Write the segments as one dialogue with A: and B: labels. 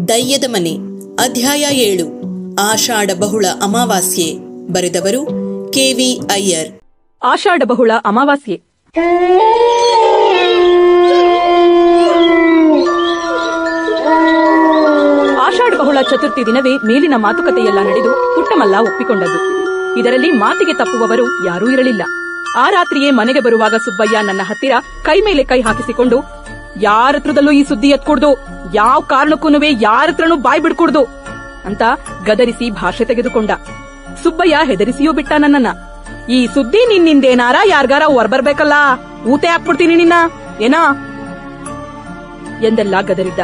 A: ದಯ್ಯದ ಮನೆ ಅಧ್ಯಾಯ 7 ಆಷಾಢ ಬಹುಳ ಅಮಾವಾಸ್ಯೆ. ಬರೆದವರು ಕೆ.ವಿ. ಅಯ್ಯರ್.
B: ಆಷಾಢ ಬಹುಳ ಅಮಾವಾಸ್ಯೆ. ಆಷಾಢ ಬಹುಳ ಚತುರ್ಥಿ ದಿನವೇ ಮೇಲಿನ ಮಾತುಕತೆಯೆಲ್ಲ ನಡೆದು ಪುಟ್ಟಮಲ್ಲ ಒಪ್ಪಿಕೊಂಡದ್ದು. ಇದರಲ್ಲಿ ಮಾತಿಗೆ ತಪ್ಪುವವರು ಯಾರೂ ಇರಲಿಲ್ಲ. ಆ ರಾತ್ರಿಯೇ ಮನೆಗೆ ಬರುವಾಗ ಸುಬ್ಬಯ್ಯ ನನ್ನ ಹತ್ತಿರ ಕೈ ಮೇಲೆ ಕೈ ಹಾಕಿಸಿಕೊಂಡು, ಯಾರತ್ರದಲ್ಲೂ ಈ ಸುದ್ದಿ ಎತ್ಕೂಡ್ದು, ಯಾವ ಕಾರಣಕ್ಕೂನುವೆ ಯಾರತ್ರನೂ ಬಾಯ್ ಬಿಡ್ಕೂಡ್ದು ಅಂತ ಗದರಿಸಿ ಭಾಷೆ ತೆಗೆದುಕೊಂಡ. ಸುಬ್ಬಯ್ಯ ಹೆದರಿಸಿಯೂ ಬಿಟ್ಟ ನನ್ನನ್ನ. ಈ ಸುದ್ದಿ ನಿನ್ನಿಂದೇನಾರ ಯಾರ್ಗಾರ ಹೊರಬರ್ಬೇಕಲ್ಲ, ಊತೆ ಹಾಕ್ಬಿಡ್ತೀನಿ ನಿನ್ನ ಏನಾ ಎಂದೆಲ್ಲ ಗದರಿದ್ದ.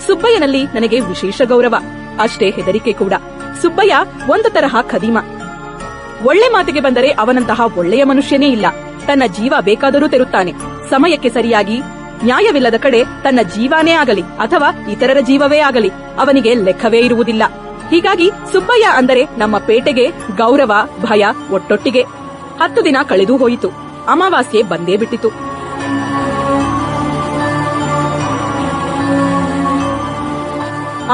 B: ಸುಬ್ಬಯ್ಯನಲ್ಲಿ ನನಗೆ ವಿಶೇಷ ಗೌರವ, ಅಷ್ಟೇ ಹೆದರಿಕೆ ಕೂಡ. ಸುಬ್ಬಯ್ಯ ಒಂದು ತರಹ ಖದೀಮ. ಒಳ್ಳೆ ಮಾತಿಗೆ ಬಂದರೆ ಅವನಂತಹ ಒಳ್ಳೆಯ ಮನುಷ್ಯನೇ ಇಲ್ಲ. ತನ್ನ ಜೀವ ಬೇಕಾದರೂ ತೆರುತ್ತಾನೆ. ಸಮಯಕ್ಕೆ ಸರಿಯಾಗಿ ನ್ಯಾಯವಿಲ್ಲದ ಕಡೆ ತನ್ನ ಜೀವನೇ ಆಗಲಿ ಅಥವಾ ಇತರರ ಜೀವವೇ ಆಗಲಿ ಅವನಿಗೆ ಲೆಕ್ಕವೇ ಇರುವುದಿಲ್ಲ. ಹೀಗಾಗಿ ಸುಬ್ಬಯ್ಯ ಅಂದರೆ ನಮ್ಮ ಪೇಟೆಗೆ ಗೌರವ, ಭಯ ಒಟ್ಟೊಟ್ಟಿಗೆ. 10 ದಿನ ಕಳೆದು ಹೋಯಿತು. ಅಮಾವಾಸ್ಯೆ ಬಂದೇ ಬಿಟ್ಟಿತು.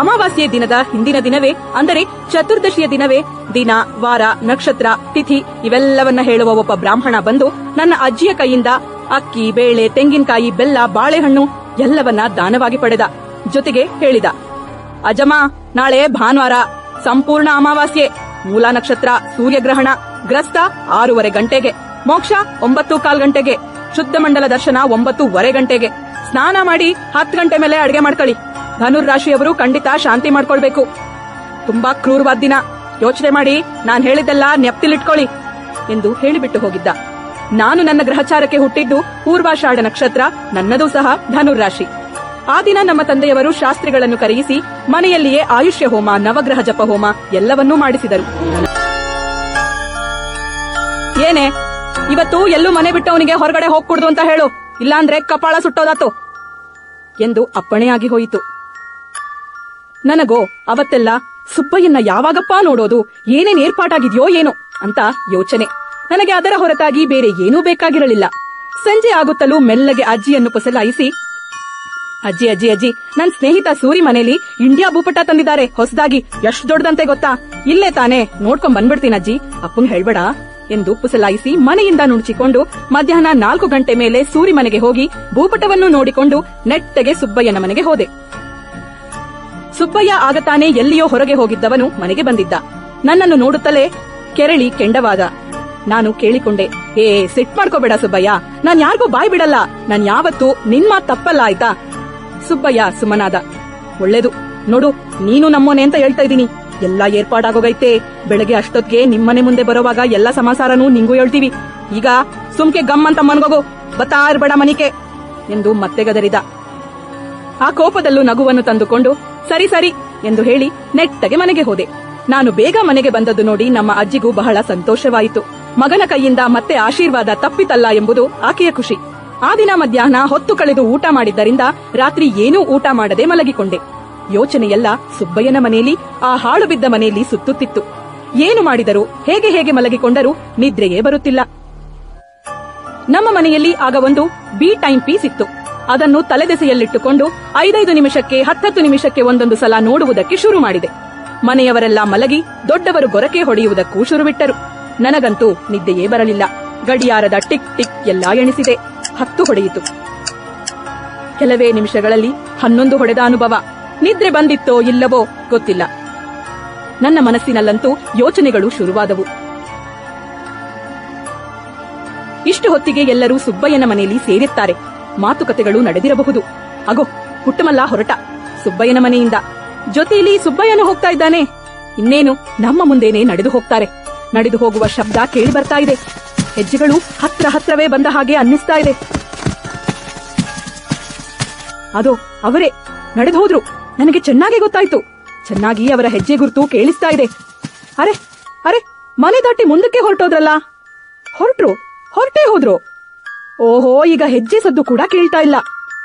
B: ಅಮಾವಾಸ್ಯೆ ದಿನದ ಹಿಂದಿನ ದಿನವೇ, ಅಂದರೆ ಚತುರ್ದಶಿಯ ದಿನವೇ, ದಿನ, ವಾರ, ನಕ್ಷತ್ರ, ತಿಥಿ ಇವೆಲ್ಲವನ್ನ ಹೇಳುವ ಒಬ್ಬ ಬ್ರಾಹ್ಮಣ ಬಂದು ನನ್ನ ಅಜ್ಜಿಯ ಕೈಯಿಂದ ಅಕ್ಕಿ, ಬೇಳೆ, ತೆಂಗಿನಕಾಯಿ, ಬೆಲ್ಲ, ಬಾಳೆಹಣ್ಣು ಎಲ್ಲವನ್ನ ದಾನವಾಗಿ ಪಡೆದ. ಜೊತೆಗೆ ಹೇಳಿದ, ಅಜಮ್ಮ, ನಾಳೆ ಭಾನುವಾರ, ಸಂಪೂರ್ಣ ಅಮಾವಾಸ್ಯೆ, ಮೂಲ ನಕ್ಷತ್ರ, ಸೂರ್ಯಗ್ರಹಣ, ಗ್ರಸ್ತ 6:30 ಗಂಟೆಗೆ, ಮೋಕ್ಷ 9:15 ಗಂಟೆಗೆ, ಶುದ್ಧ ಮಂಡಲ ದರ್ಶನ 9:15 ಗಂಟೆಗೆ. ಸ್ನಾನ ಮಾಡಿ 10 ಗಂಟೆ ಮೇಲೆ ಅಡಿಗೆ ಮಾಡ್ಕೊಳ್ಳಿ. ಧನುರ್ರಾಶಿಯವರು ಖಂಡಿತ ಶಾಂತಿ ಮಾಡ್ಕೊಳ್ಬೇಕು. ತುಂಬಾ ಕ್ರೂರವಾದ ದಿನ, ಯೋಚನೆ ಮಾಡಿ ನಾನ್ ಹೇಳಿದ್ದೆಲ್ಲ ನೆಪ್ತಿಲಿಟ್ಕೊಳ್ಳಿ ಎಂದು ಹೇಳಿಬಿಟ್ಟು ಹೋಗಿದ್ದ. ನಾನು ನನ್ನ ಗ್ರಹಚಾರಕ್ಕೆ ಹುಟ್ಟಿದ್ದು ಪೂರ್ವಾಷಾಢ ನಕ್ಷತ್ರ, ನನ್ನದೂ ಸಹ ಧನುರ್ರಾಶಿ. ಆ ದಿನ ನಮ್ಮ ತಂದೆಯವರು ಶಾಸ್ತ್ರಿಗಳನ್ನು ಕರೆಯಿಸಿ ಮನೆಯಲ್ಲಿಯೇ ಆಯುಷ್ಯ ಹೋಮ, ನವಗ್ರಹ ಜಪ ಹೋಮ ಎಲ್ಲವನ್ನೂ ಮಾಡಿಸಿದರು. ಏನೇ ಇವತ್ತು ಎಲ್ಲೂ ಮನೆ ಬಿಟ್ಟವನಿಗೆ ಹೊರಗಡೆ ಹೋಗ್ಕೂಡ್ದು ಅಂತ ಹೇಳು, ಇಲ್ಲಾಂದ್ರೆ ಕಪಾಳ ಸುಟ್ಟೋದಾತು ಎಂದು ಅಪ್ಪಣೆಯಾಗಿ ಹೋಯಿತು. ನನಗೋ ಅವತ್ತೆಲ್ಲ ಸುಬ್ಬಯ್ಯನ ಯಾವಾಗಪ್ಪ ನೋಡೋದು, ಏನೇನ್ ಏರ್ಪಾಟಾಗಿದ್ಯೋ ಏನೋ ಅಂತ ಯೋಚನೆ. ನನಗೆ ಅದರ ಹೊರತಾಗಿ ಬೇರೆ ಏನೂ ಬೇಕಾಗಿರಲಿಲ್ಲ. ಸಂಜೆ ಆಗುತ್ತಲೂ ಮೆಲ್ಲಗೆ ಅಜ್ಜಿಯನ್ನು ಪುಸಲಾಯಿಸಿ, ಅಜ್ಜಿ ಅಜ್ಜಿ ಅಜ್ಜಿ, ನನ್ ಸ್ನೇಹಿತ ಸೂರಿ ಮನೇಲಿ ಇಂಡಿಯಾ ಭೂಪಟ ತಂದಿದ್ದಾರೆ ಹೊಸದಾಗಿ, ಎಷ್ಟು ದೊಡ್ಡದಂತೆ ಗೊತ್ತಾ, ಇಲ್ಲೇ ತಾನೇ, ನೋಡ್ಕೊಂಡ್ ಬಂದ್ಬಿಡ್ತೀನಿ ಅಜ್ಜಿ, ಅಪ್ಪಂಗ್ ಹೇಳ್ಬೇಡ ಎಂದು ಪುಸಲಾಯಿಸಿ ಮನೆಯಿಂದ ನುಣಚಿಕೊಂಡು ಮಧ್ಯಾಹ್ನ 4 ಗಂಟೆ ಮೇಲೆ ಸೂರಿ ಮನೆಗೆ ಹೋಗಿ ಭೂಪಟವನ್ನು ನೋಡಿಕೊಂಡು ನೆಟ್ಟಗೆ ಸುಬ್ಬಯ್ಯನ ಮನೆಗೆ ಹೋದೆ. ಸುಬ್ಬಯ್ಯ ಆಗತಾನೆ ಎಲ್ಲಿಯೋ ಹೊರಗೆ ಹೋಗಿದ್ದವನು ಮನೆಗೆ ಬಂದಿದ್ದ. ನನ್ನನ್ನು ನೋಡುತ್ತಲೇ ಕೆರಳಿ ಕೆಂಡವಾದ. ನಾನು ಕೇಳಿಕೊಂಡೆ, ಸಿಟ್ ಮಾಡ್ಕೋಬೇಡ ಸುಬ್ಬಯ್ಯ, ನಾನ್ ಯಾರಿಗೂ ಬಾಯ್ ಬಿಡಲ್ಲ, ನಾನ್ ಯಾವತ್ತೂ ನಿನ್ ಮಾತ್ ತಪ್ಪಲ್ಲ ಆಯ್ತಾ. ಸುಬ್ಬಯ್ಯ ಸುಮ್ಮನಾದ. ಒಳ್ಳೇದು ನೋಡು, ನೀನು ನಮ್ಮನೆ ಅಂತ ಹೇಳ್ತಾ ಇದೀನಿ, ಎಲ್ಲಾ ಏರ್ಪಾಡಾಗೋಗೈತೆ. ಬೆಳಗ್ಗೆ ಅಷ್ಟೊತ್ತಿಗೆ ನಿಮ್ಮನೆ ಮುಂದೆ ಬರೋವಾಗ ಎಲ್ಲ ಸಮಾಚಾರನೂ ನಿಂಗೂ ಹೇಳ್ತೀವಿ. ಈಗ ಸುಮ್ಕೆ ಗಮ್ ಅಂತ ಮನ್ಗೋಗು, ಬತ್ತಾ ಇರ್ಬೇಡ ಮನಿಕೆ ಎಂದು ಮತ್ತೆ ಗದರಿದ. ಆ ಕೋಪದಲ್ಲೂ ನಗುವನ್ನು ತಂದುಕೊಂಡು ಸರಿ ಸರಿ ಎಂದು ಹೇಳಿ ನೆಟ್ಟಗೆ ಮನೆಗೆ ಹೋದೆ. ನಾನು ಬೇಗ ಮನೆಗೆ ಬಂದದ್ದು ನೋಡಿ ನಮ್ಮ ಅಜ್ಜಿಗೂ ಬಹಳ ಸಂತೋಷವಾಯಿತು. ಮಗನ ಕೈಯಿಂದ ಮತ್ತೆ ಆಶೀರ್ವಾದ ತಪ್ಪಿತಲ್ಲ ಎಂಬುದು ಆಕೆಯ ಖುಷಿ. ಆ ದಿನ ಮಧ್ಯಾಹ್ನ ಹೊತ್ತು ಕಳೆದು ಊಟ ಮಾಡಿದ್ದರಿಂದ ರಾತ್ರಿ ಏನೂ ಊಟ ಮಾಡದೆ ಮಲಗಿಕೊಂಡೆ. ಯೋಚನೆಯೆಲ್ಲ ಸುಬ್ಬಯ್ಯನ ಮನೆಯಲ್ಲಿ, ಆ ಹಾಳು ಬಿದ್ದ ಮನೆಯಲ್ಲಿ ಸುತ್ತುತ್ತಿತ್ತು. ಏನು ಮಾಡಿದರೂ, ಹೇಗೆ ಹೇಗೆ ಮಲಗಿಕೊಂಡರೂ ನಿದ್ರೆಯೇ ಬರುತ್ತಿಲ್ಲ. ನಮ್ಮ ಮನೆಯಲ್ಲಿ ಆಗ ಒಂದು ಬಿ ಟೈಮ್ ಪೀಸ್ ಇತ್ತು. ಅದನ್ನು ತಲೆದೆಸೆಯಲ್ಲಿಟ್ಟುಕೊಂಡು 5 ನಿಮಿಷಕ್ಕೆ 10 ನಿಮಿಷಕ್ಕೆ ಒಂದೊಂದು ಸಲ ನೋಡುವುದಕ್ಕೆ ಶುರು ಮಾಡಿದೆ. ಮನೆಯವರೆಲ್ಲ ಮಲಗಿ ದೊಡ್ಡವರು ಗೊರಕೆ ಹೊಡೆಯುವುದಕ್ಕೂ ಶುರುವಿಟ್ಟರು. ನನಗಂತೂ ನಿದ್ದೆಯೇ ಬರಲಿಲ್ಲ. ಗಡಿಯಾರದ ಟಿಕ್ ಟಿಕ್ ಎಲ್ಲಾ ಎಣಿಸಿದೆ. 10 ಹೊಡೆಯಿತು. ಕೆಲವೇ ನಿಮಿಷಗಳಲ್ಲಿ 11 ಹೊಡೆದ ಅನುಭವ. ನಿದ್ರೆ ಬಂದಿತ್ತೋ ಇಲ್ಲವೋ ಗೊತ್ತಿಲ್ಲ. ನನ್ನ ಮನಸ್ಸಿನಲ್ಲಂತೂ ಯೋಚನೆಗಳು ಶುರುವಾದವು. ಇಷ್ಟು ಹೊತ್ತಿಗೆ ಎಲ್ಲರೂ ಸುಬ್ಬಯ್ಯನ ಮನೆಯಲ್ಲಿ ಸೇರಿರ್ತಾರೆ. ಮಾತುಕತೆಗಳು ನಡೆದಿರಬಹುದು. ಅಗೋ ಪುಟ್ಟಮಲ್ಲ ಹೊರಟ ಸುಬ್ಬಯ್ಯನ ಮನೆಯಿಂದ. ಜೊತೆಯಲ್ಲಿ ಸುಬ್ಬಯ್ಯನು ಹೋಗ್ತಾ ಇದ್ದಾನೆ. ಇನ್ನೇನು ನಮ್ಮ ಮುಂದೇನೆ ನಡೆದು ಹೋಗ್ತಾರೆ. ನಡೆದು ಹೋಗುವ ಶಬ್ದ ಕೇಳಿ ಬರ್ತಾ ಇದೆ. ಹೆಜ್ಜೆಗಳು ಹತ್ರವೇ ಬಂದ ಹಾಗೆ ಅನ್ನಿಸ್ತಾ ಇದೆ. ಅದೋ ಅವರೇ ನಡೆದು ಹೋದ್ರು. ನನಗೆ ಚೆನ್ನಾಗಿ ಗೊತ್ತಾಯ್ತು. ಚೆನ್ನಾಗಿ ಅವರ ಹೆಜ್ಜೆ ಗುರುತು ಕೇಳಿಸ್ತಾ ಇದೆ. ಅರೆ ಅರೆ, ಮನೆ ದಾಟಿ ಮುಂದಕ್ಕೆ ಹೊರಟೋದ್ರಲ್ಲ. ಹೊರಟೇ ಹೋದ್ರು. ಓಹೋ, ಈಗ ಹೆಜ್ಜೆ ಸದ್ದು ಕೂಡ ಕೇಳ್ತಾ ಇಲ್ಲ.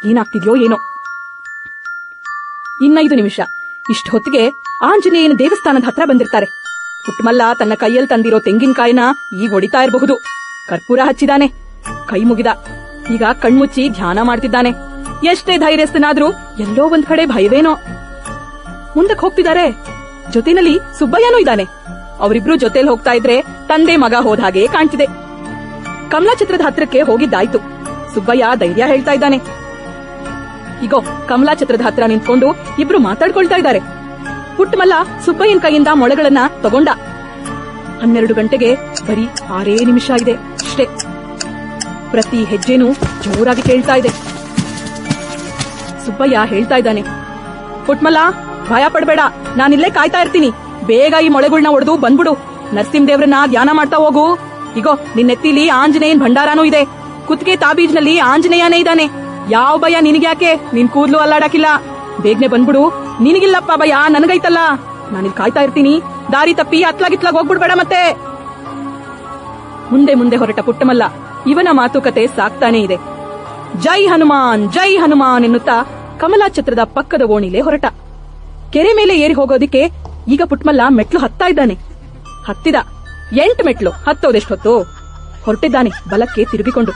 B: ಏನಾಗ್ತಿದ್ಯೋ ಏನೋ. 5 ನಿಮಿಷ. ಇಷ್ಟು ಹೊತ್ತಿಗೆ ಆಂಜನೇಯನ ದೇವಸ್ಥಾನದ ಹತ್ರ ಬಂದಿರ್ತಾರೆ. ಪುಟ್ಟಮಲ್ಲ ತನ್ನ ಕೈಯಲ್ಲಿ ತಂದಿರೋ ತೆಂಗಿನಕಾಯಿನ ಈಗ ಹೊಡಿತಾ ಇರಬಹುದು. ಕರ್ಪೂರ ಹಚ್ಚಿದಾನೆ. ಕೈ ಮುಗಿದ. ಈಗ ಕಣ್ಮುಚ್ಚಿ ಧ್ಯಾನ ಮಾಡ್ತಿದ್ದಾನೆ. ಎಷ್ಟೇ ಧೈರ್ಯಸ್ಥನಾದ್ರೂ ಎಲ್ಲೋ ಒಂದ್ ಕಡೆ ಭಯವೇನೋ. ಮುಂದಕ್ಕೆ ಹೋಗ್ತಿದ್ದಾರೆ. ಜೊತೆನಲ್ಲಿ ಸುಬ್ಬಯ್ಯನೂ ಇದ್ದಾನೆ. ಅವರಿಬ್ರು ಜೊತೆಲಿ ಹೋಗ್ತಾ ಇದ್ರೆ ತಂದೆ ಮಗ ಹೋದ ಹಾಗೆ ಕಾಣ್ತಿದೆ. ಕಮಲಾ ಛತ್ರದ ಹತ್ರಕ್ಕೆ ಹೋಗಿದ್ದಾಯ್ತು. ಸುಬ್ಬಯ್ಯ ಧೈರ್ಯ ಹೇಳ್ತಾ ಇದ್ದಾನೆ. ಈಗೋ ಕಮಲಾ ಛತ್ರದ ಹತ್ರ ನಿಂತ್ಕೊಂಡು ಇಬ್ರು ಮಾತಾಡ್ಕೊಳ್ತಾ ಇದ್ದಾರೆ. ಪುಟ್ಟಮಲ್ಲ ಸುಬ್ಬಯ್ಯನ ಕೈಯಿಂದ ಮೊಳೆಗಳನ್ನ ತಗೊಂಡ. 12 ಗಂಟೆಗೆ ಬರೀ 6 ನಿಮಿಷ ಇದೆ ಅಷ್ಟೇ. ಪ್ರತಿ ಹೆಜ್ಜೆನೂ ಜೋರಾಗಿ ಕೇಳ್ತಾ ಇದೆ. ಸುಬ್ಬಯ್ಯ ಹೇಳ್ತಾ ಇದ್ದಾನೆ, ಪುಟ್ಮಲ್ಲ ಭಯ ಪಡ್ಬೇಡ, ನಾನಿಲ್ಲೇ ಕಾಯ್ತಾ ಇರ್ತೀನಿ. ಬೇಗ ಈ ಮೊಳೆಗಳನ್ನ ಒಡೆದು ಬಂದ್ಬಿಡು. ನರಸಿಂಹದೇವ್ರನ್ನ ಧ್ಯಾನ ಮಾಡ್ತಾ ಹೋಗು. ಈಗೋ ನಿನ್ನೆತ್ತಿಲಿ ಆಂಜನೇಯನ್ ಭಂಡಾರನೂ ಇದೆ. ಕುತ್ತಿಗೆ ತಾಬೀಜ್ನಲ್ಲಿ ಆಂಜನೇಯನೇ ಇದ್ದಾನೆ. ಯಾವ ಭಯ ನಿನಗ್ಯಾಕೆ? ನಿನ್ ಕೂದ್ಲು ಅಲ್ಲಾಡಕಿಲ್ಲ. ಬೇಗನೆ ಬಂದ್ಬಿಡು. ನಿನಗಿಲ್ಲಪ್ಪ ಭಯ, ನನಗೈತಲ್ಲ. ನಾನಿಲ್ಲಿ ಕಾಯ್ತಾ ಇರ್ತೀನಿ. ದಾರಿ ತಪ್ಪಿ ಅತ್ಲಾಗಿತ್ಲಾಗ್ ಹೋಗ್ಬಿಡ್ಬೇಡ ಮತ್ತೆ. ಮುಂದೆ ಮುಂದೆ ಹೊರಟ ಪುಟ್ಟಮಲ್ಲ ಇವನ ಮಾತುಕತೆ ಸಾಕ್ತಾನೆ ಇದೆ. ಜೈ ಹನುಮಾನ್ ಜೈ ಹನುಮಾನ್ ಎನ್ನುತ್ತಾ ಕಮಲಾ ಛತ್ರದ ಪಕ್ಕದ ಓಣಿಲೆ ಹೊರಟ. ಕೆರೆ ಮೇಲೆ ಏರಿ ಹೋಗೋದಿಕ್ಕೆ ಈಗ ಪುಟ್ಟಮಲ್ಲ ಮೆಟ್ಲು ಹತ್ತಾ ಇದ್ದಾನೆ. ಹತ್ತಿದ 8 ಮೆಟ್ಲು ಹತ್ತೋದೆಷ್ಟೊತ್ತು. ಹೊರಟಿದ್ದಾನೆ ಬಲಕ್ಕೆ ತಿರುಗಿಕೊಂಡು.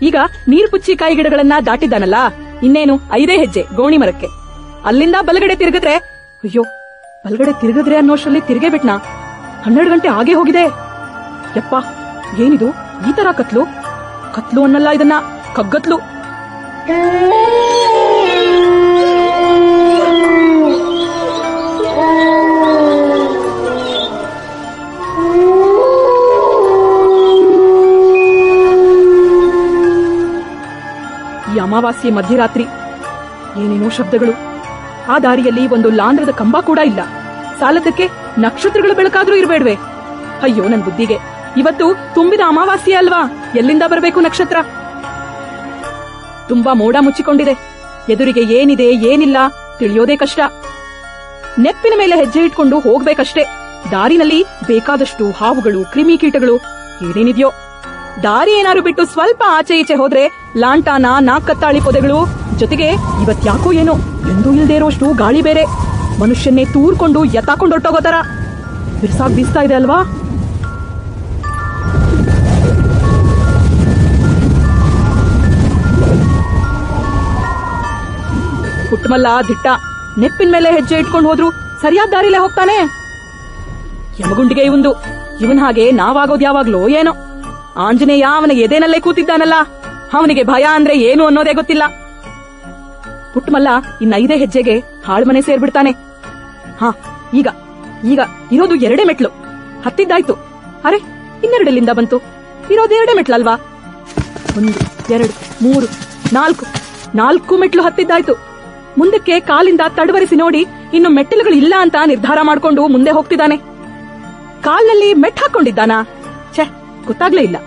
B: ಈಗ ನೀರು ಪುಚ್ಚಿಕಾಯಿ ಗಿಡಗಳನ್ನ ದಾಟಿದ್ದಾನಲ್ಲ, ಇನ್ನೇನು 5 ಹೆಜ್ಜೆ ಗೋಣಿ ಮರಕ್ಕೆ. ಅಲ್ಲಿಂದ ಬಲಗಡೆ ತಿರುಗಿದ್ರೆ, ಅಯ್ಯೋ ಬಲಗಡೆ ತಿರುಗಿದ್ರೆ ಅನ್ನೋಷ್ಟರಲ್ಲಿ ತಿರುಗೇ ಬಿಟ್ನಾ. 12 ಗಂಟೆ ಆಗೇ ಹೋಗಿದೆ. ಯಪ್ಪ ಏನಿದು ಈ ತರ ಕತ್ಲು? ಕತ್ಲು ಅನ್ನಲ್ಲ ಇದನ್ನ, ಕಗ್ಗತ್ಲು. ಈ ಅಮಾವಾಸ್ಯೆ ಮಧ್ಯರಾತ್ರಿ ಏನೇನೋ ಶಬ್ದಗಳು. ಆ ದಾರಿಯಲ್ಲಿ ಒಂದು ಲಾಂಧ್ರದ ಕಂಬ ಕೂಡ ಇಲ್ಲ. ಸಾಲದಕ್ಕೆ ನಕ್ಷತ್ರಗಳ ಬೆಳಕಾದ್ರೂ ಇರಬೇಡ್ವೆ. ಅಯ್ಯೋ ನನ್ ಬುದ್ಧಿಗೆ, ಇವತ್ತು ತುಂಬಿದ ಅಮಾವಾಸ್ಯೆ ಅಲ್ವಾ? ಎಲ್ಲಿಂದ ಬರಬೇಕು ನಕ್ಷತ್ರ? ತುಂಬಾ ಮೋಡ ಮುಚ್ಚಿಕೊಂಡಿದೆ. ಎದುರಿಗೆ ಏನಿದೆ ಏನಿಲ್ಲ ತಿಳಿಯೋದೇ ಕಷ್ಟ. ನೆಪ್ಪಿನ ಮೇಲೆ ಹೆಜ್ಜೆ ಇಟ್ಕೊಂಡು ಹೋಗ್ಬೇಕಷ್ಟೇ. ದಾರಿನಲ್ಲಿ ಬೇಕಾದಷ್ಟು ಹಾವುಗಳು, ಕ್ರಿಮಿಕೀಟಗಳು, ಏನೇನಿದೆಯೋ. ದಾರಿ ಏನಾರು ಬಿಟ್ಟು ಸ್ವಲ್ಪ ಆಚೆ ಈಚೆ ಹೋದ್ರೆ ಲಾಂಟಾನ, ನಾಕ್ಕತ್ತಾಳಿ ಪೊದೆಗಳು, ಜೊತೆಗೆ ಇವತ್ಯಾಕೋ ಏನೋ ಎಂದೂ ಇಲ್ದೇ ಇರೋಷ್ಟು ಗಾಳಿ ಬೇರೆ. ಮನುಷ್ಯನ್ನೇ ತೂರ್ಕೊಂಡು ಎತ್ತಾಕೊಂಡು ಹೊರಟೋಗೋತರ ಬಿರ್ಸಾಗ್ ಬೀಸ್ತಾ ಇದೆ ಅಲ್ವಾ? ಪುಟ್ಟಮಲ್ಲ ದಿಟ್ಟ. ನೆಪ್ಪಿನ ಮೇಲೆ ಹೆಜ್ಜೆ ಇಟ್ಕೊಂಡು ಹೋದ್ರು ಸರಿಯಾದ ದಾರಿಲೇ ಹೋಗ್ತಾನೆ. ಯಮಗುಂಡಿಗೆ ಇವಂದು. ಇವನ್ ಹಾಗೆ ನಾವಾಗೋದ್ ಯಾವಾಗ್ಲೋ ಏನೋ. ಆಂಜನೇಯ ಅವನ ಎದೆನಲ್ಲೇ ಕೂತಿದ್ದಾನಲ್ಲ, ಅವನಿಗೆ ಭಯ ಅಂದ್ರೆ ಏನು ಅನ್ನೋದೇ ಗೊತ್ತಿಲ್ಲ. ಪುಟ್ಟಮಲ್ಲ ಇನ್ನ 5 ಹೆಜ್ಜೆಗೆ ಹಾಳ್ಮನೆ ಸೇರ್ಬಿಡ್ತಾನೆ. ಹಾ ಈಗ ಈಗ ಇರೋದು 2 ಮೆಟ್ಲು. ಹತ್ತಿದ್ದಾಯ್ತು. ಅರೆ ಇನ್ನೆರಡಲ್ಲಿಂದ ಬಂತು? ಇರೋದು 2 ಮೆಟ್ಲಲ್ವಾ? 1 2 3 4 ಮೆಟ್ಲು ಹತ್ತಿದ್ದಾಯ್ತು. ಮುಂದಕ್ಕೆ ಕಾಲಿಂದ ತಡವರಿಸಿ ನೋಡಿ ಇನ್ನು ಮೆಟ್ಟಿಲುಗಳು ಇಲ್ಲ ಅಂತ ನಿರ್ಧಾರ ಮಾಡ್ಕೊಂಡು ಮುಂದೆ ಹೋಗ್ತಿದ್ದಾನೆ. ಕಾಲ್ನಲ್ಲಿ ಮೆಟ್ ಹಾಕೊಂಡಿದ್ದಾನಾ? ಛೆ, ಗೊತ್ತಾಗ್ಲೇ ಇಲ್ಲ.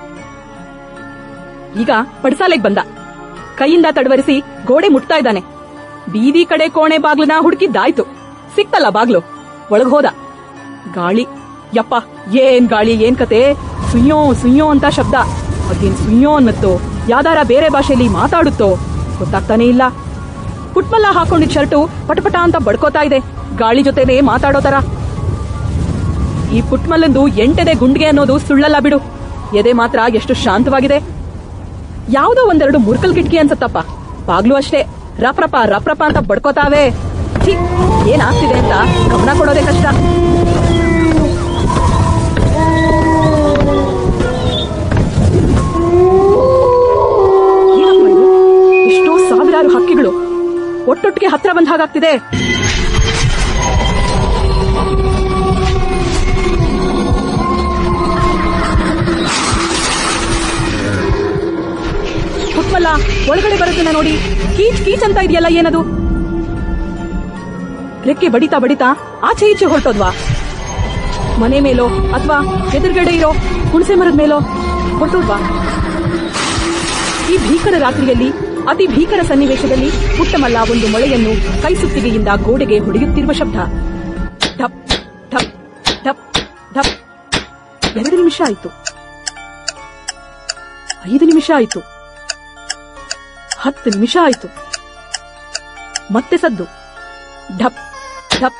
B: ಈಗ ಪಡಸಾಲೆಗ್ ಬಂದ. ಕೈಯಿಂದ ತಡವರಿಸಿ ಗೋಡೆ ಮುಟ್ತಾ ಇದ್ದಾನೆ. ಬೀದಿ ಕಡೆ ಕೋಣೆ ಬಾಗ್ಲನ್ನ ಹುಡುಕಿದ್ದಾಯ್ತು. ಸಿಕ್ತಲ್ಲ ಬಾಗ್ಲು. ಒಳಗ್ ಹೋದ. ಗಾಳಿ, ಯಪ್ಪ ಏನ್ ಗಾಳಿ, ಏನ್ ಕತೆ. ಸುಯ್ಯೋ ಸುಯ್ಯೋ ಅಂತ ಶಬ್ದ. ಅದೇನ್ ಸುಯ್ಯೋ ಅನ್ನತ್ತೋ, ಯಾವ್ದಾರ ಬೇರೆ ಭಾಷೆಯಲ್ಲಿ ಮಾತಾಡುತ್ತೋ ಗೊತ್ತಾಗ್ತಾನೆ ಇಲ್ಲ. ಪುಟ್ಮಲ್ಲ ಹಾಕೊಂಡಿದ್ ಶರ್ಟು ಪಟಪಟ ಅಂತ ಬಡ್ಕೋತಾ ಇದೆ, ಗಾಳಿ ಜೊತೆನೆ ಮಾತಾಡೋ ತರ. ಈ ಪುಟ್ಮಲ್ಲಂದು 8 ಎದೆ ಗುಂಡಿಗೆ ಅನ್ನೋದು ಸುಳ್ಳಲ್ಲ ಬಿಡು. ಎದೆ ಮಾತ್ರ ಎಷ್ಟು ಶಾಂತವಾಗಿದೆ. ಯಾವುದೋ 1-2 ಮುರ್ಕಲ್ ಕಿಟಕಿ ಅನ್ಸತ್ತಪ್ಪ. ಬಾಗ್ಲು ಅಷ್ಟೇ ರಪ್ರಪ ರಪ್ರಪ ಅಂತ ಬಡ್ಕೋತಾವೆ. ಏನಾಗ್ತಿದೆ ಅಂತ ಗಮನ ಕೊಡೋದೇ ಕಷ್ಟ. ಎಷ್ಟೋ ಸಾವಿರಾರು ಹಕ್ಕಿಗಳು ಒಟ್ಟೊಟ್ಟಿಗೆ ಹತ್ರ ಬಂದ ಹಾಗಾಗ್ತಿದೆ. ಪುಟ್ಮಲ್ಲ ಒಳಗಡೆ ಬರೋದನ್ನ ನೋಡಿ ಕೀಚ್ ಕೀಚ್ ಅಂತ ಇದೆಯಲ್ಲ, ಏನದು? ರೆಕ್ಕೆ ಬಡಿತಾ ಬಡಿತಾ ಆಚೆ ಈಚೆ ಹೊರಟೋದ್ವಾ? ಮನೆ ಮೇಲೋ ಅಥವಾ ಎದುರುಗಡೆ ಇರೋ ಹುಣಸೆ ಮರದ ಮೇಲೋ ಹೊರಟೋದ್ವಾ? ಈ ಭೀಕರ ರಾತ್ರಿಯಲ್ಲಿ, ಅತಿ ಭೀಕರ ಸನ್ನಿವೇಶದಲ್ಲಿ ಪುಟ್ಟಮಲ್ಲ ಒಂದು ಮೊಳೆಯನ್ನು ಕೈ ಸುತ್ತಿಗೆಯಿಂದ ಗೋಡೆಗೆ ಹೊಡೆಯುತ್ತಿರುವ ಶಬ್ದ. Duff Duff Duff Duff. 2 ನಿಮಿಷ ಆಯ್ತು. 5 ನಿಮಿಷ ಆಯ್ತು. 10 ನಿಮಿಷ ಆಯ್ತು. ಮತ್ತೆ ಸದ್ದು. Duff Duff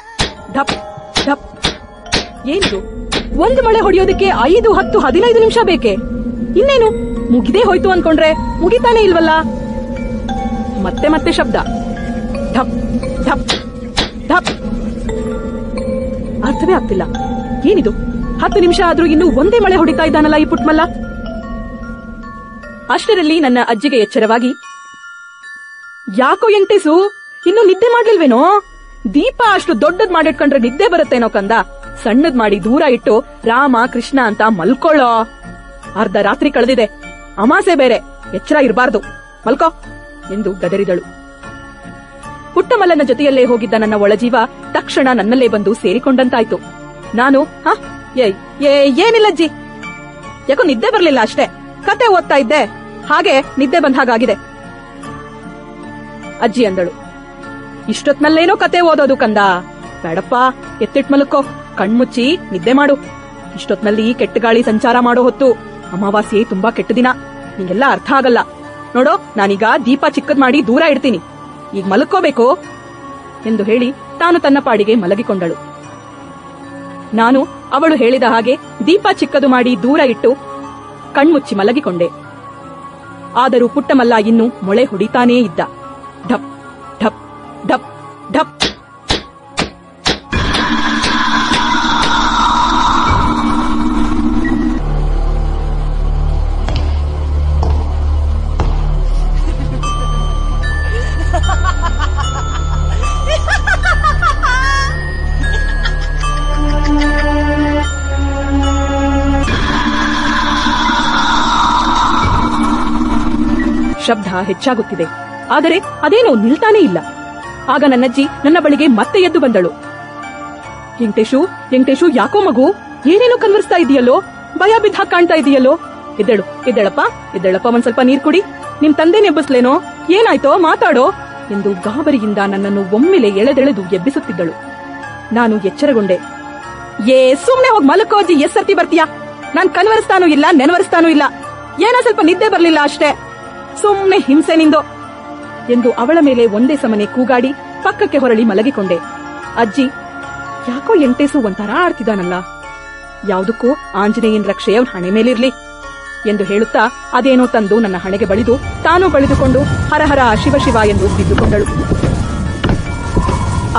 B: Duff Duff. ಏನಿದು? ಒಂದು ಮೊಳೆ ಹೊಡೆಯೋದಕ್ಕೆ 5, 10, 15 ನಿಮಿಷ ಬೇಕೆ? ಇನ್ನೇನು ಮುಗಿದೇ ಹೋಯ್ತು ಅನ್ಕೊಂಡ್ರೆ ಮುಗಿತಾನೆ ಇಲ್ವಲ್ಲ. ಮತ್ತೆ ಮತ್ತೆ ಶಬ್ದ. ಢಪ್ ಢಪ್ ಢಪ್ ಅರ್ಥವೇ ಆಗ್ತಿಲ್ಲ. ಏನಿದು 10 ನಿಮಿಷ ಆದ್ರೂ ಇನ್ನೂ ಒಂದೇ ಮಳೆ ಹೊಡಿತಾ ಇದ್ದಾನಲ್ಲ ಈ ಪುಟ್ಮಲ್ಲ. ಅಷ್ಟರಲ್ಲಿ ನನ್ನ ಅಜ್ಜಿಗೆ ಎಚ್ಚರವಾಗಿ, ಯಾಕೋ ಎಂಟೇಸು, ಇನ್ನು ನಿದ್ದೆ ಮಾಡ್ಲಿಲ್ವೇನೋ? ದೀಪ ಅಷ್ಟು ದೊಡ್ಡದ್ ಮಾಡಿಟ್ಕೊಂಡ್ರೆ ನಿದ್ದೆ ಬರುತ್ತೇನೋ ಕಂದ. ಸಣ್ಣದ್ ಮಾಡಿ ದೂರ ಇಟ್ಟು ರಾಮ ಕೃಷ್ಣ ಅಂತ ಮಲ್ಕೊಳ್ಳೋ. ಅರ್ಧ ರಾತ್ರಿ ಕಳೆದಿದೆ, ಅಮಾಸೆ ಬೇರೆ, ಎಚ್ಚರ ಇರಬಾರ್ದು, ಮಲ್ಕೋ ಎಂದು ಗದರಿದಳು. ಪುಟ್ಟಮಲ್ಲನ ಜೊತೆಯಲ್ಲೇ ಹೋಗಿದ್ದ ನನ್ನ ಒಳಜೀವ ತಕ್ಷಣ ನನ್ನಲ್ಲೇ ಬಂದು ಸೇರಿಕೊಂಡಂತಾಯ್ತು. ನಾನು ಏನಿಲ್ಲಜ್ಜಿ, ಯಾಕೋ ನಿದ್ದೆ ಬರ್ಲಿಲ್ಲ ಅಷ್ಟೇ, ಕತೆ ಓದ್ತಾ ಇದ್ದೆ, ಹಾಗೆ ನಿದ್ದೆ ಬಂದ ಹಾಗಾಗಿದೆ ಅಜ್ಜಿ ಅಂದಳು. ಇಷ್ಟೊತ್ನಲ್ಲೇನೋ ಕತೆ ಓದೋದು ಕಂದ, ಬೇಡಪ್ಪ, ಎತ್ತಿಟ್ ಮಲಕ್ಕೋ, ಕಣ್ಮುಚ್ಚಿ ನಿದ್ದೆ ಮಾಡು. ಇಷ್ಟೊತ್ನಲ್ಲಿ ಕೆಟ್ಟ ಗಾಳಿ ಸಂಚಾರ ಮಾಡೋ ಹೊತ್ತು, ಅಮಾವಾಸ್ಯೆ ತುಂಬಾ ಕೆಟ್ಟ ದಿನ, ನಿಂಗೆಲ್ಲ ಅರ್ಥ ಆಗಲ್ಲ. ನೋಡೋ, ನಾನೀಗ ದೀಪ ಚಿಕ್ಕದ್ ಮಾಡಿ ದೂರ ಇಡ್ತೀನಿ, ಈಗ ಮಲಕ್ಕೋಬೇಕು ಎಂದು ಹೇಳಿ ತಾನು ತನ್ನ ಪಾಡಿಗೆ ಮಲಗಿಕೊಂಡಳು. ನಾನು ಅವಳು ಹೇಳಿದ ಹಾಗೆ ದೀಪ ಚಿಕ್ಕದು ಮಾಡಿ ದೂರ ಇಟ್ಟು ಕಣ್ಮುಚ್ಚಿ ಮಲಗಿಕೊಂಡೆ. ಆದರೂ ಪುಟ್ಟಮಲ್ಲ ಇನ್ನೂ ಮೊಳೆ ಹೊಡಿತಾನೇ ಇದ್ದ. Duff Duff Duff Duff. ಶಬ್ದ ಹೆಚ್ಚಾಗುತ್ತಿದೆ, ಆದರೆ ಅದೇನೋ ನಿಲ್ತಾನೇ ಇಲ್ಲ. ಆಗ ನನ್ನಜ್ಜಿ ನನ್ನ ಬಳಿಗೆ ಮತ್ತೆ ಎದ್ದು ಬಂದಳು. ವೆಂಕಟೇಶು, ಯಾಕೋ ಮಗು, ಏನೇನೋ ಕನ್ವರ್ಸ್ತಾ ಇದೆಯಲ್ಲೋ, ಭಯ ಬಿದ್ದ ಕಾಣ್ತಾ ಇದೆಯಲ್ಲೋ. ಎದ್ದೇಳಪ್ಪ, ಒಂದ್ ಸ್ವಲ್ಪ ನೀರ್ ಕುಡಿ, ನಿಮ್ ತಂದೆ ನೆಬ್ಬಿಸ್ಲೇನೋ, ಏನಾಯ್ತೋ ಮಾತಾಡೋ ಎಂದು ಗಾಬರಿಯಿಂದ ನನ್ನನ್ನು ಒಮ್ಮೆಲೆ ಎಳೆದೆಳೆದು ಎಬ್ಬಿಸುತ್ತಿದ್ದಳು. ನಾನು ಎಚ್ಚರಗೊಂಡೆ. ಸುಮ್ನೆ ಹೋಗ್ ಮಲಕೋ ಅಜ್ಜಿ, ಎಸ್ ಸರ್ತಿ ಬರ್ತೀಯಾ? ನಾನ್ ಕನ್ವರ್ಸ್ತಾನೂ ಇಲ್ಲ, ನೆನವರಿಸ್ತಾನೂ ಇಲ್ಲ, ಏನೋ ಸ್ವಲ್ಪ ನಿದ್ದೆ ಬರ್ಲಿಲ್ಲ ಅಷ್ಟೇ, ಸುಮ್ನೆ ಹಿಂಸೆ ನಿಂದು ಎಂದು ಅವಳ ಮೇಲೆ ಒಂದೇ ಸಮನೆ ಕೂಗಾಡಿ ಪಕ್ಕಕ್ಕೆ ಹೊರಳಿ ಮಲಗಿಕೊಂಡೆ. ಅಜ್ಜಿ, ಯಾಕೋ ಎಂಟೇಸು ಒಂಥರ ಆಡ್ತಿದ್ದಾನಲ್ಲ, ಯಾವುದಕ್ಕೂ ಆಂಜನೇಯನ್ ರಕ್ಷೆ ಅವನ ಹಣೆ ಮೇಲಿರ್ಲಿ ಎಂದು ಹೇಳುತ್ತಾ ಅದೇನೋ ತಂದು ನನ್ನ ಹಣೆಗೆ ಬಳಿದು ತಾನು ಬಳಿದುಕೊಂಡು ಹರಹರ ಶಿವ ಎಂದು ಬಿದ್ದುಕೊಂಡಳು.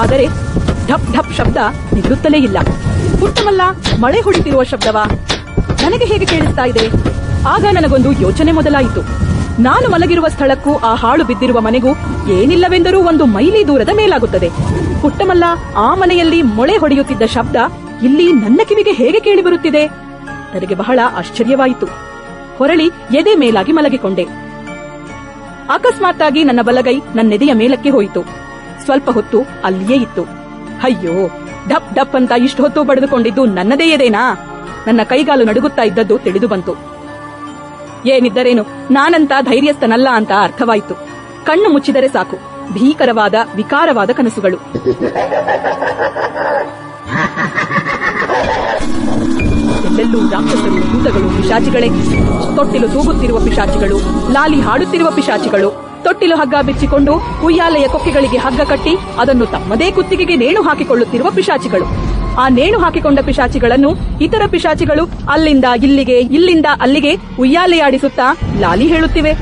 B: ಆದರೆ ಢಪ್ ಢಪ್ ಶಬ್ದ ನಿಲ್ಲುತ್ತಲೇ ಇಲ್ಲ. ಪುಟ್ಟಮಲ್ಲ ಮಳೆ ಹೊಡಿತಿರುವ ಶಬ್ದವಾ ನನಗೆ ಹೇಗೆ ಕೇಳಿಸ್ತಾ ಇದೆ? ಆಗ ನನಗೊಂದು ಯೋಚನೆ ಮೊದಲಾಯಿತು. ನಾನು ಮಲಗಿರುವ ಸ್ಥಳಕ್ಕೂ ಆ ಹಾಳು ಬಿದ್ದಿರುವ ಮನೆಗೂ ಏನಿಲ್ಲವೆಂದರೂ 1 ಮೈಲಿ ದೂರದ ಮೇಲಾಗುತ್ತದೆ. ಪುಟ್ಟಮಲ್ಲ ಆ ಮನೆಯಲ್ಲಿ ಮೊಳೆ ಹೊಡೆಯುತ್ತಿದ್ದ ಶಬ್ದ ಇಲ್ಲಿ ನನ್ನ ಕಿವಿಗೆ ಹೇಗೆ ಕೇಳಿ ಬರುತ್ತಿದೆ? ನನಗೆ ಬಹಳ ಆಶ್ಚರ್ಯವಾಯಿತು. ಹೊರಳಿ ಎದೆ ಮೇಲಾಗಿ ಮಲಗಿಕೊಂಡೆ. ಅಕಸ್ಮಾತ್ತಾಗಿ ನನ್ನ ಬಲಗೈ ನನ್ನೆದೆಯ ಮೇಲಕ್ಕೆ ಹೋಯಿತು. ಸ್ವಲ್ಪ ಹೊತ್ತು ಅಲ್ಲಿಯೇ ಇತ್ತು. ಅಯ್ಯೋ, ಢಪ್ ಢಪ್ ಅಂತ ಇಷ್ಟು ಹೊತ್ತು ಬಡಿದುಕೊಂಡಿದ್ದು ನನ್ನದೇ ಎದೆನಾ? ನನ್ನ ಕೈಗಾಲು ನಡುಗುತ್ತಾ ಇದ್ದದ್ದು ತಿಳಿದು ಬಂತು. ಏನಿದ್ದರೇನು, ನಾನಂತ ಧೈರ್ಯಸ್ಥನಲ್ಲ ಅಂತ ಅರ್ಥವಾಯಿತು. ಕಣ್ಣು ಮುಚ್ಚಿದರೆ ಸಾಕು, ಭೀಕರವಾದ ವಿಕಾರವಾದ ಕನಸುಗಳು. ಎಲ್ಲೆಲ್ಲೂ ರಾಕ್ಷಸರು, ಭೂತಗಳು, ಪಿಶಾಚಿಗಳೇ. ತೊಟ್ಟಿಲು ತೂಗುತ್ತಿರುವ ಪಿಶಾಚಿಗಳು, ಲಾಲಿ ಹಾಡುತ್ತಿರುವ ಪಿಶಾಚಿಗಳು, ತೊಟ್ಟಿಲು ಹಗ್ಗ ಬಿಚ್ಚಿಕೊಂಡು ಉಯ್ಯಾಲೆಯ ಕೊಕ್ಕೆಗಳಿಗೆ ಹಗ್ಗ ಕಟ್ಟಿ ಅದನ್ನು ತಮ್ಮದೇ ಕುತ್ತಿಗೆಗೆ ನೇಣು ಹಾಕಿಕೊಳ್ಳುತ್ತಿರುವ ಪಿಶಾಚಿಗಳು. ಆ ನೇಣು ಹಾಕಿಕೊಂಡ ಪಿಶಾಚಿಗಳನ್ನು ಇತರ ಪಿಶಾಚಿಗಳು ಅಲ್ಲಿಂದ ಇಲ್ಲಿಗೆ, ಇಲ್ಲಿಂದ ಅಲ್ಲಿಗೆ ಉಯ್ಯಾಲೆಯಾಡಿಸುತ್ತಾ ಲಾಲಿ ಹೇಳುತ್ತಿವೆ.